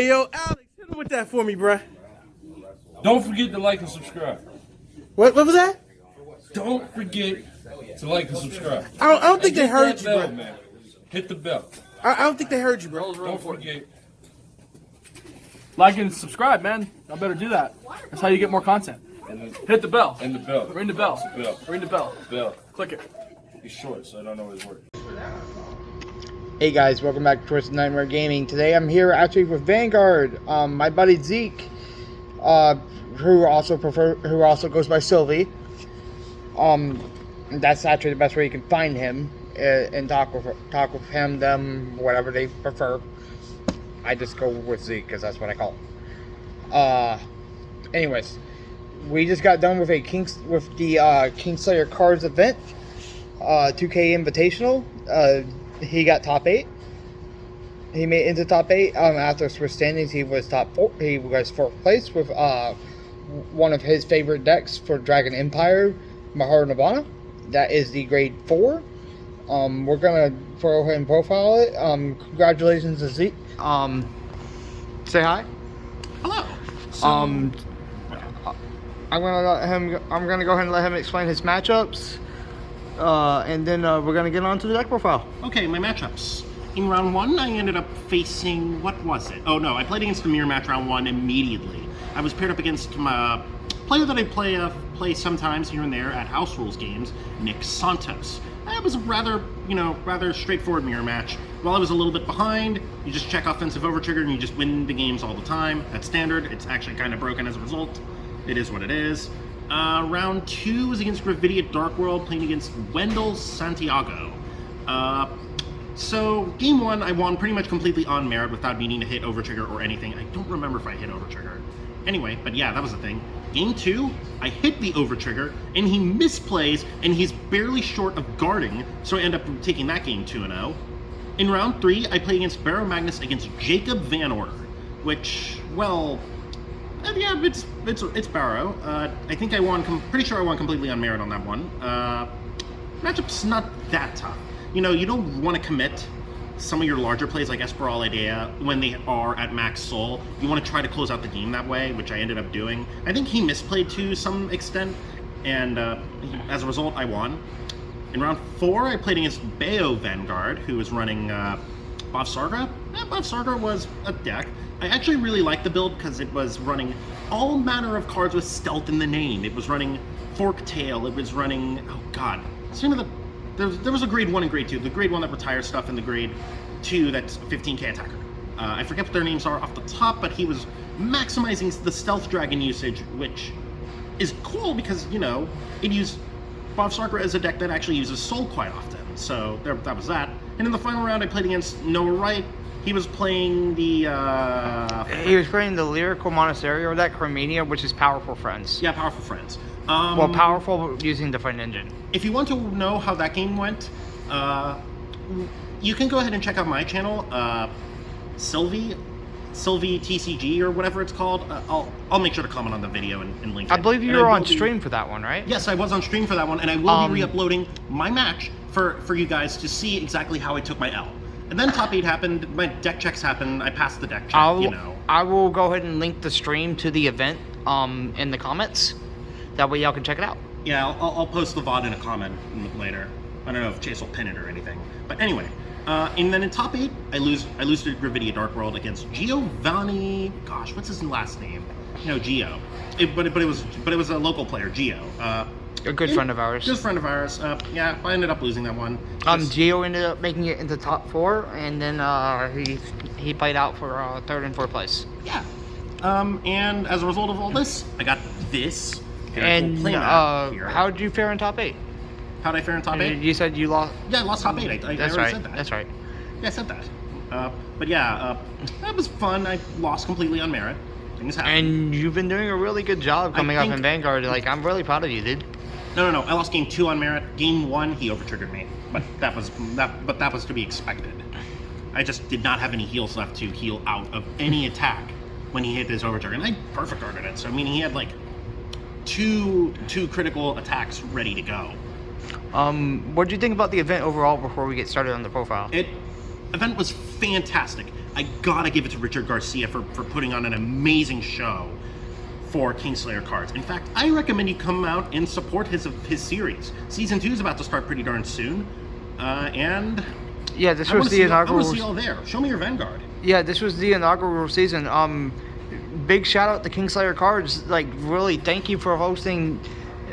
Hey, yo, Alex, hit him with that for me, bruh. Don't forget to like and subscribe. What was that? Don't forget to like and subscribe. I don't think they heard you, bell, bro. man. Hit the bell. I don't think they heard you, bro. Don't forget. Like and subscribe, man. I better do that. That's how you get more content. Hit the bell. And the bell. Ring the bell. Bell. Ring the bell. Bell. Click it. He's short, so I don't know his word. Hey guys, welcome back to Twisted Nightmare Gaming. Today I'm here actually with Vanguard. My buddy Zeke, who also goes by Sylvie. That's actually the best way you can find him and talk with him, them, whatever they prefer. I just go with Zeke because that's what I call him. Anyways, we just got done with the Kingsslayer cards event, 2K Invitational. He got top 8. He made it into top 8. After Swiss standings, he was top 4. He was 4th place with one of his favorite decks for Dragon Empire, Nirvana. That is the grade 4. We're gonna go ahead and profile it. Congratulations to Zeke. Say hi. Hello. I'm gonna go ahead and let him explain his matchups. And then we're going to get on to the deck profile. Okay, my matchups. In round 1, I ended up facing, what was it? Oh no, I played against the mirror match round 1 immediately. I was paired up against my player that I play sometimes here and there at House Rules games, Nick Santos. It was a rather straightforward mirror match. While I was a little bit behind, you just check offensive overtrigger and you just win the games all the time. That's standard. It's actually kind of broken as a result. It is what it is. Round 2 was against Gravidia Dark World, playing against Wendell Santiago. So game 1, I won pretty much completely on merit without needing to hit overtrigger or anything. I don't remember if I hit overtrigger. Anyway, but yeah, that was the thing. Game 2, I hit the overtrigger, and he misplays, and he's barely short of guarding, so I end up taking that game 2-0. In round 3, I played against Barrow Magnus against Jacob Van Order, which, well, yeah, it's Barrow. I think I won. Pretty sure I won completely on merit on that one. Matchup's not that tough. You know, you don't want to commit some of your larger plays like Esperal Idea when they are at max soul. You want to try to close out the game that way, which I ended up doing. I think he misplayed to some extent, and as a result, I won. In round 4, I played against Bayo Vanguard, who was running Bob Sarga. Bob Sarga was a deck. I actually really liked the build because it was running all manner of cards with stealth in the name. It was running Forktail. It was running, oh god, there was a grade 1 and grade 2. The grade 1 that retires stuff and the grade 2 that's 15k attacker. I forget what their names are off the top, but he was maximizing the stealth dragon usage, which is cool because, you know, it used Bob Sarker as a deck that actually uses soul quite often. So that was that. And in the final round, I played against Noah Wright. He was playing the Lyrical Monasterio deck, Chromania, which is Powerful Friends. Yeah, Powerful Friends. Well, powerful using Different Engine. If you want to know how that game went, you can go ahead and check out my channel, Sylvie TCG or whatever it's called. I'll make sure to comment on the video and link it. I believe you were on stream for that one, right? Yes, I was on stream for that one, and I will be re-uploading my match for you guys to see exactly how I took my L. And then top 8 happened, my deck checks happened, I passed the deck check, you know. I will go ahead and link the stream to the event in the comments. That way y'all can check it out. Yeah, I'll post the VOD in a comment later. I don't know if Chase will pin it or anything. But anyway, and then in top 8, I lose to Gravidia Dark World against Giovanni, gosh, what's his last name? No, Gio. But it was a local player, Gio. A good friend of ours. Good friend of ours. Yeah, I ended up losing that one. Gio ended up making it into top 4, and then he played out for 3rd and 4th place. Yeah. And as a result of all this, I got this. And how did you fare in top 8? How did I fare in top 8? You said you lost. Yeah, I lost top 8. I That's already right. said that. That's right. Yeah, I said that. But yeah, that was fun. I lost completely on merit. Things happen. And you've been doing a really good job coming up in Vanguard. Like, I'm really proud of you, dude. No. I lost game 2 on merit. Game 1, he overtriggered me. But that was to be expected. I just did not have any heals left to heal out of any attack when he hit his overtrigger, and I perfect guarded it. So I mean, he had like two critical attacks ready to go. What do you think about the event overall before we get started on the profile? Event was fantastic. I gotta give it to Richard Garcia for putting on an amazing show for Kingsslayer cards. In fact, I recommend you come out and support his series. Season 2 is about to start pretty darn soon, and Yeah, this I was want the to inaugural. see y'all there. Show me your Vanguard. Yeah, this was the inaugural season. Big shout out to Kingsslayer Cards. Like, really, thank you for hosting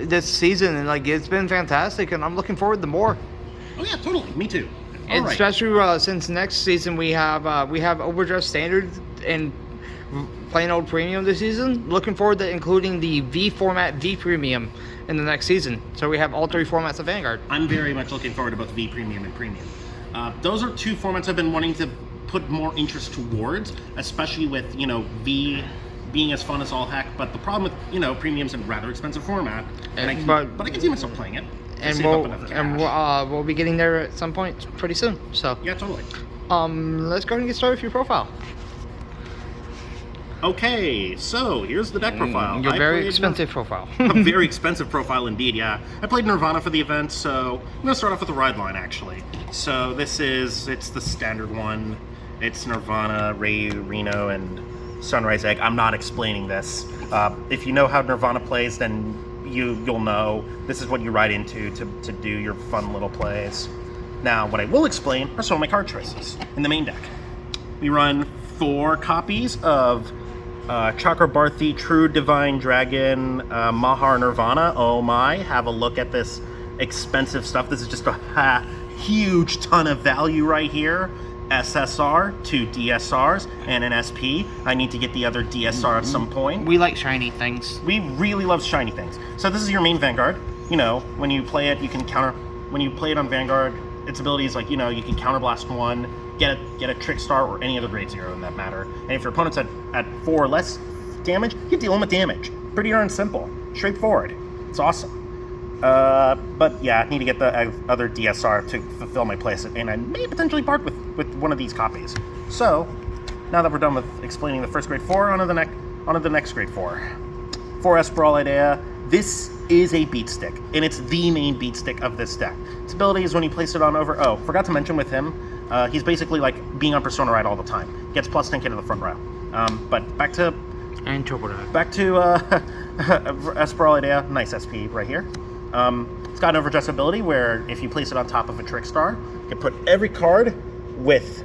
this season, and like, it's been fantastic, and I'm looking forward to more. Oh yeah, totally. Me too. All And right. especially since next season we have Overdress Standard and plain old Premium this season. Looking forward to including the V format V Premium in the next season. So we have all 3 formats of Vanguard. I'm very much looking forward to both V Premium and Premium. Those are 2 formats I've been wanting to put more interest towards, especially with, V being as fun as all heck. But the problem with, Premium's a rather expensive format, and but I can see myself playing it. And we'll be getting there at some point pretty soon. So Yeah, totally. let's go ahead and get started with your profile. Okay, so here's the deck profile. Your I very played expensive profile. a very expensive profile indeed, yeah. I played Nirvana for the event, so I'm going to start off with the ride line, actually. So it's the standard one. It's Nirvana, Ray, Reno, and Sunrise Egg. I'm not explaining this. If you know how Nirvana plays, then you'll know this is what you ride into to do your fun little plays. Now, what I will explain are some of my card choices in the main deck. We run 4 copies of Chakrabarthi, True Divine Dragon, Mahar Nirvana. Oh my, have a look at this expensive stuff. This is just a huge ton of value right here. SSR, 2 DSRs, and an SP. I need to get the other DSR at some point. We like shiny things. We really love shiny things. So this is your main Vanguard. When you play it, you can counter. When you play it on Vanguard, its abilities like, you can counterblast 1, get a Trick Star or any other grade 0 in that matter. And if your opponent's at 4 or less damage, you deal them with damage. Pretty darn simple. Straightforward. It's awesome. But yeah, I need to get the other DSR to fulfill my place, and I may potentially part with one of these copies. So, now that we're done with explaining the first grade 4, onto the next grade 4. 4S Brawl Idea. This is a beat stick, and it's the main beat stick of this deck. Its ability is when you place it on over... Oh, forgot to mention with him, he's basically like being on Persona Ride all the time. Gets plus 10k to the front row. But back to... And Turbo Dive. Back to S Brawl Idea. Nice SP right here. It's got an overdress ability where if you place it on top of a Trick Star, you can put every card with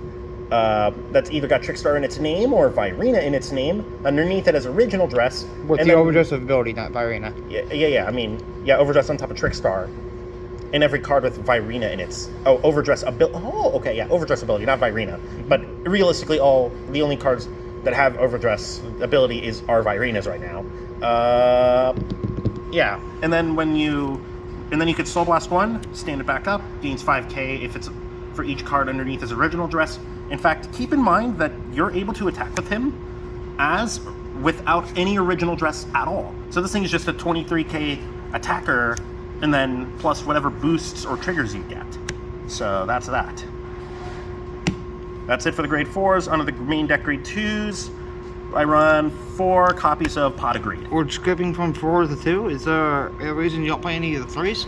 that's either got Trick Star in its name or Virena in its name underneath it as original dress. With the overdress ability, not Virena. Yeah. I mean, overdress on top of Trick Star, and every card with Virena in its overdress ability. Oh, okay, yeah, overdress ability, not Virena. But realistically, the only cards that have overdress ability are Virenas right now. Yeah, and then you could Soul Blast 1, stand it back up, gains 5k if it's for each card underneath his original dress. In fact, keep in mind that you're able to attack with him without any original dress at all. So this thing is just a 23k attacker, and then plus whatever boosts or triggers you get. So that's that. That's it for the grade 4s. Onto the main deck grade 2s. I run 4 copies of Pot of Greed. We're skipping from 4 to 2. Is there a reason you don't play any of the 3s?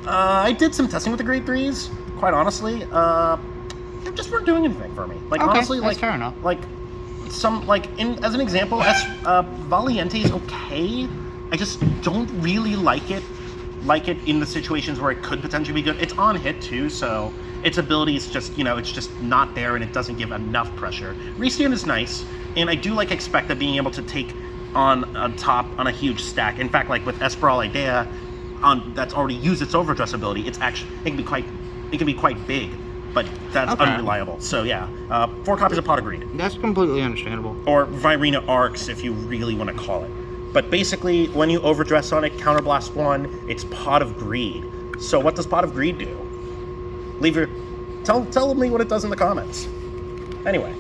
I did some testing with the grade 3s. Quite honestly, they just weren't doing anything for me. Like Okay, honestly, that's like fair enough. Like as an example, Valiente is okay. I just don't really like it in the situations where it could potentially be good. It's on hit too, so its ability is just, it's just not there, and it doesn't give enough pressure. Restand is nice, and I do like Expecta being able to take on top on a huge stack. In fact, like with Esperal Idea, that's already used its overdress ability, it can be quite big, but that's unreliable. So yeah, 4 copies of Pot of Greed. That's completely understandable. Or Virena Arcs, if you really want to call it. But basically, when you overdress on it, counterblast 1, it's Pot of Greed. So what does Pot of Greed do? Tell me what it does in the comments. Anyway.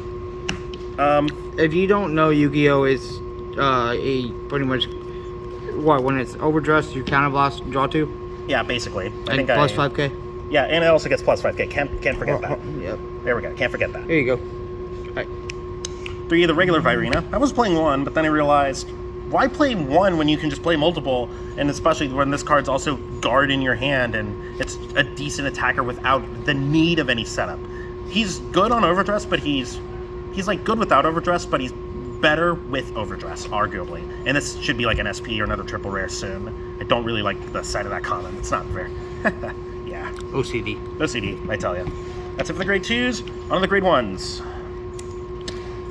If you don't know, Yu-Gi-Oh! Is pretty much when it's overdressed, you counterblast, draw 2? Yeah, basically. And plus 5k? Yeah, and it also gets plus 5k. Can't forget that. Yep. There we go. Can't forget that. There you go. Alright. 3 of the regular Virena. I was playing 1, but then I realized, why play 1 when you can just play multiple, and especially when this card's also guard in your hand, and it's a decent attacker without the need of any setup. He's good on overdress, but he's he's like good without overdress, but he's better with overdress, arguably. And this should be like an SP or another triple rare soon. I don't really like the sight of that common. It's not very. Yeah. OCD, I tell you. That's it for the grade 2s. On to the grade 1s.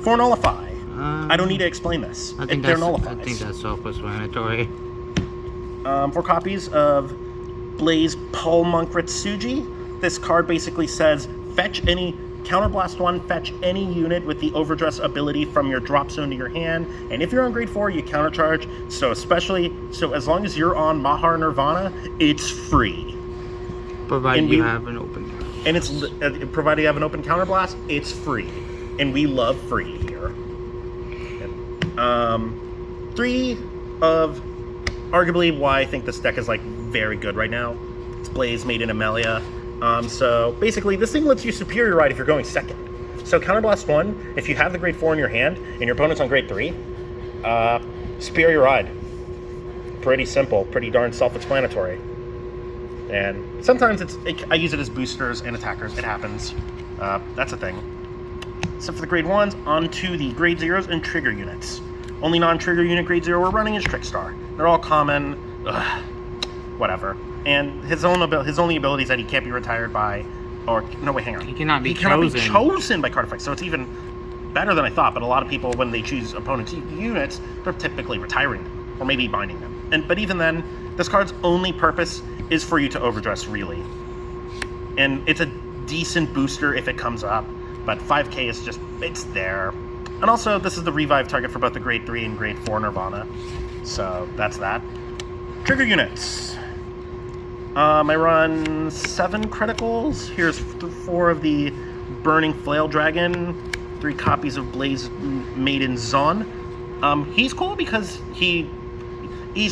For nullify. I don't need to explain this. They're nullifies. I think that's self-explanatory. 4 copies of Blaze Pulmonk Ritsuji. This card basically says, fetch any Counterblast 1, fetch any unit with the overdress ability from your drop zone to your hand, and if you're on grade 4, you countercharge. So as long as you're on Mahar Nirvana, it's free. Provided you have an open. And it's provided you have an open counterblast, it's free, and we love free here. 3 of arguably why I think this deck is like very good right now. It's Blaze made in Amelia. So basically, this thing lets you superior ride if you're going second. So Counterblast 1, if you have the grade 4 in your hand and your opponent's on grade 3, superior ride. Pretty simple, pretty darn self-explanatory. And sometimes I use it as boosters and attackers. It happens. That's a thing. So for the grade 1s, on to the grade 0s and trigger units. Only non-trigger unit grade 0 we're running is Trickstar. They're all common. Whatever. And his only ability is that he can't be retired by, or no wait, hang on. He cannot be chosen by Cardfight. So it's even better than I thought. But a lot of people, when they choose opponent's units, they're typically retiring them or maybe binding them. But even then, this card's only purpose is for you to overdress, really. And it's a decent booster if it comes up, but 5k is just, it's there. And also, this is the revive target for both the grade 3 and grade 4 Nirvana. So that's that. Trigger units. I run 7 criticals. Here's 4 of the Burning Flail Dragon, 3 copies of Blaze Maiden Zon. He's cool because he's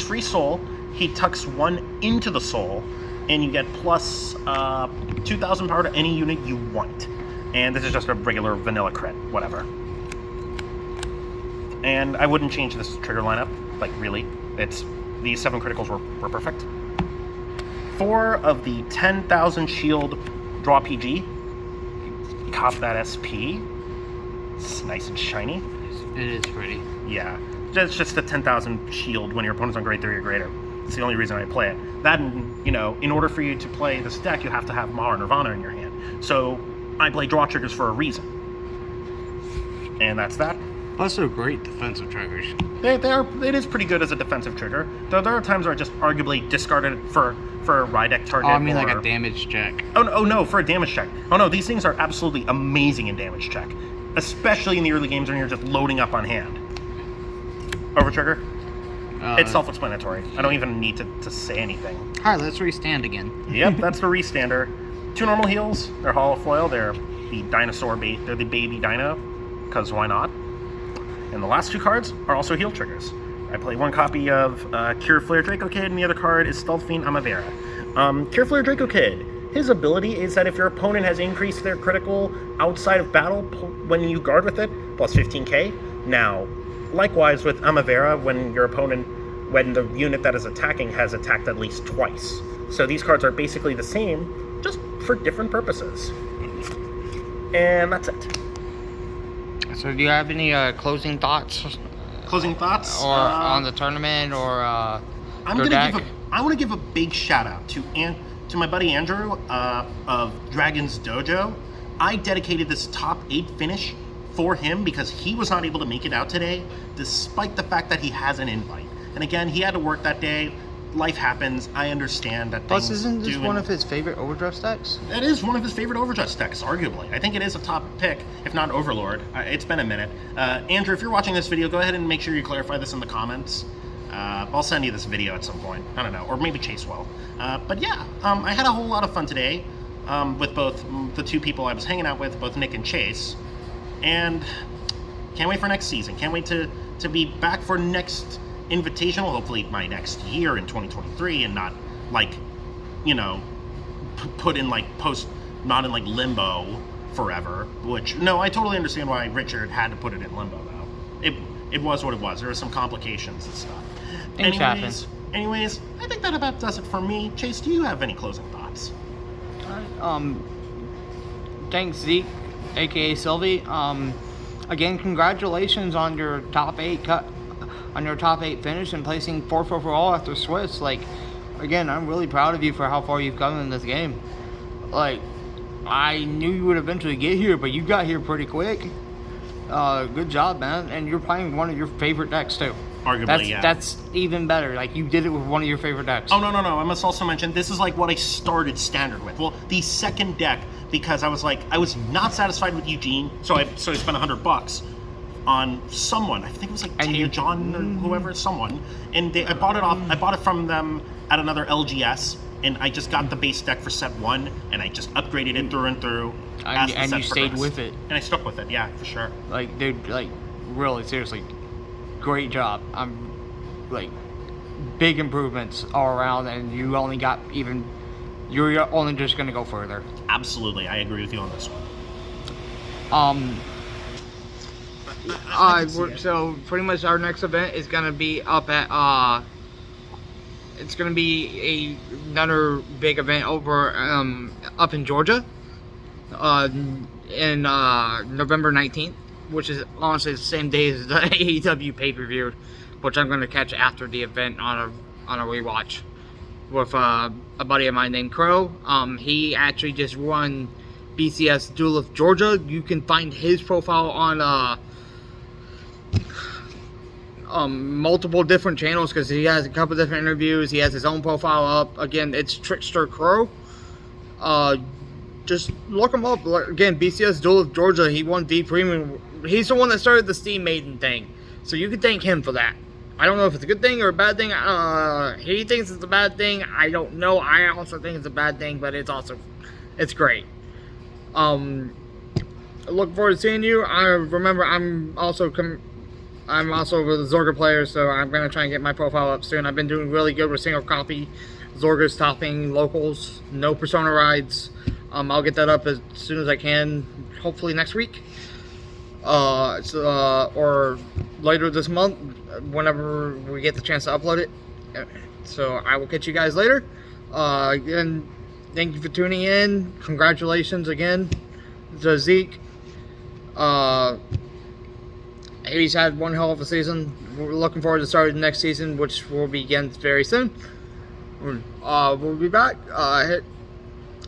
free soul. He tucks 1 into the soul, and you get plus 2,000 power to any unit you want. And this is just a regular vanilla crit, whatever. And I wouldn't change this trigger lineup, like really. These 7 criticals were perfect. 4 of the 10,000 shield draw PG. Cop that SP. It's nice and shiny. It is pretty. Yeah, it's just a 10,000 shield when your opponent's on grade 3 or greater. It's the only reason I play it. That, in order for you to play this deck, you have to have Mahar Nirvana in your hand. So I play draw triggers for a reason. And that's that. Plus, they're great defensive triggers. It is pretty good as a defensive trigger. Though there are times where I just arguably discarded it for a Rydek target. Oh, I mean like a damage check. Oh no, for a damage check. Oh no, these things are absolutely amazing in damage check. Especially in the early games when you're just loading up on hand. Over trigger? It's self-explanatory. I don't even need to say anything. Alright, let's restand again. Yep, that's the restander. 2 normal heals. They're hollow foil. They're the dinosaur they're the baby dino. Because why not? And the last 2 cards are also heal triggers. I play 1 copy of Cure Flare Draco Kid, and the other card is Stealth Fiend Amavera. Cure Flare Draco Kid. His ability is that if your opponent has increased their critical outside of battle when you guard with it, plus 15k. Now, likewise with Amavera, when the unit that is attacking has attacked at least twice. So these cards are basically the same, just for different purposes. And that's it. So do you have any closing thoughts? Closing thoughts? Or on the tournament, or I want to give a big shout out to my buddy Andrew of Dragon's Dojo. I dedicated this top 8 finish for him because he was not able to make it out today, despite the fact that he has an invite. And again, he had to work that day. Life happens. I understand that. Plus, isn't this one of his favorite overdress decks? It is one of his favorite overdress decks, arguably. I think it is a top pick, if not Overlord. It's been a minute. Andrew, if you're watching this video, go ahead and make sure you clarify this in the comments. I'll send you this video at some point. I don't know, or maybe Chase will. But yeah, I had a whole lot of fun today with both the 2 people I was hanging out with, both Nick and Chase. And can't wait for next season. Can't wait to be back for next Invitational, hopefully my next year in 2023, and not like, put in like not in like limbo forever. Which, no, I totally understand why Richard had to put it in limbo though. It was what it was. There were some complications and stuff. Anyways, I think that about does it for me. Chase, do you have any closing thoughts? Thanks Zeke, aka Sylvie. again, congratulations on your top 8 finish and placing 4th overall after Swiss. Like, again, I'm really proud of you for how far you've come in this game. Like, I knew you would eventually get here, but you got here pretty quick. Good job, man. And you're playing one of your favorite decks too. Arguably, yeah. That's even better. Like, you did it with one of your favorite decks. Oh, no. I must also mention, this is like what I started Standard with. Well, the second deck, because I was not satisfied with Eugene, so I spent $100 on someone. I think it was like Taya John or whoever, someone. And I bought it from them at another LGS, and I just got the base deck for set 1, and I just upgraded it through and through. And you stayed with it. And I stuck with it, yeah, for sure. Like, dude, like, really, seriously, great job. I'm, like, big improvements all around, and you're only just going to go further. Absolutely, I agree with you on this one. So pretty much our next event is going to be up at, it's going to be another big event over, up in Georgia, in November 19th, which is honestly the same day as the AEW pay-per-view, which I'm going to catch after the event on a rewatch with a buddy of mine named Crow. He actually just won BCS Duel of Georgia. You can find his profile on multiple different channels because he has a couple different interviews. He has his own profile up. Again, it's Trickster Crow. Just look him up. Again, BCS Duel of Georgia. He won D Premium. He's the one that started the Steam Maiden thing, so you can thank him for that. I don't know if it's a good thing or a bad thing. He thinks it's a bad thing. I don't know. I also think it's a bad thing, but it's great. Look forward to seeing you. I'm also with the Zorga player, so I'm gonna try and get my profile up soon. I've been doing really good with single copy Zorgas, topping locals, no Persona rides. I'll get that up as soon as I can, hopefully next week, or later this month, whenever we get the chance to upload it. So I will catch you guys later. Again, thank you for tuning in. Congratulations again to Zeke. He's had one hell of a season. We're looking forward to starting the next season, which will begin very soon. We'll be back. Hit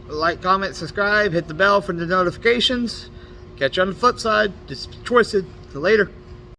like, comment, subscribe, hit the bell for the notifications. Catch you on the flip side. Just twisted. Later.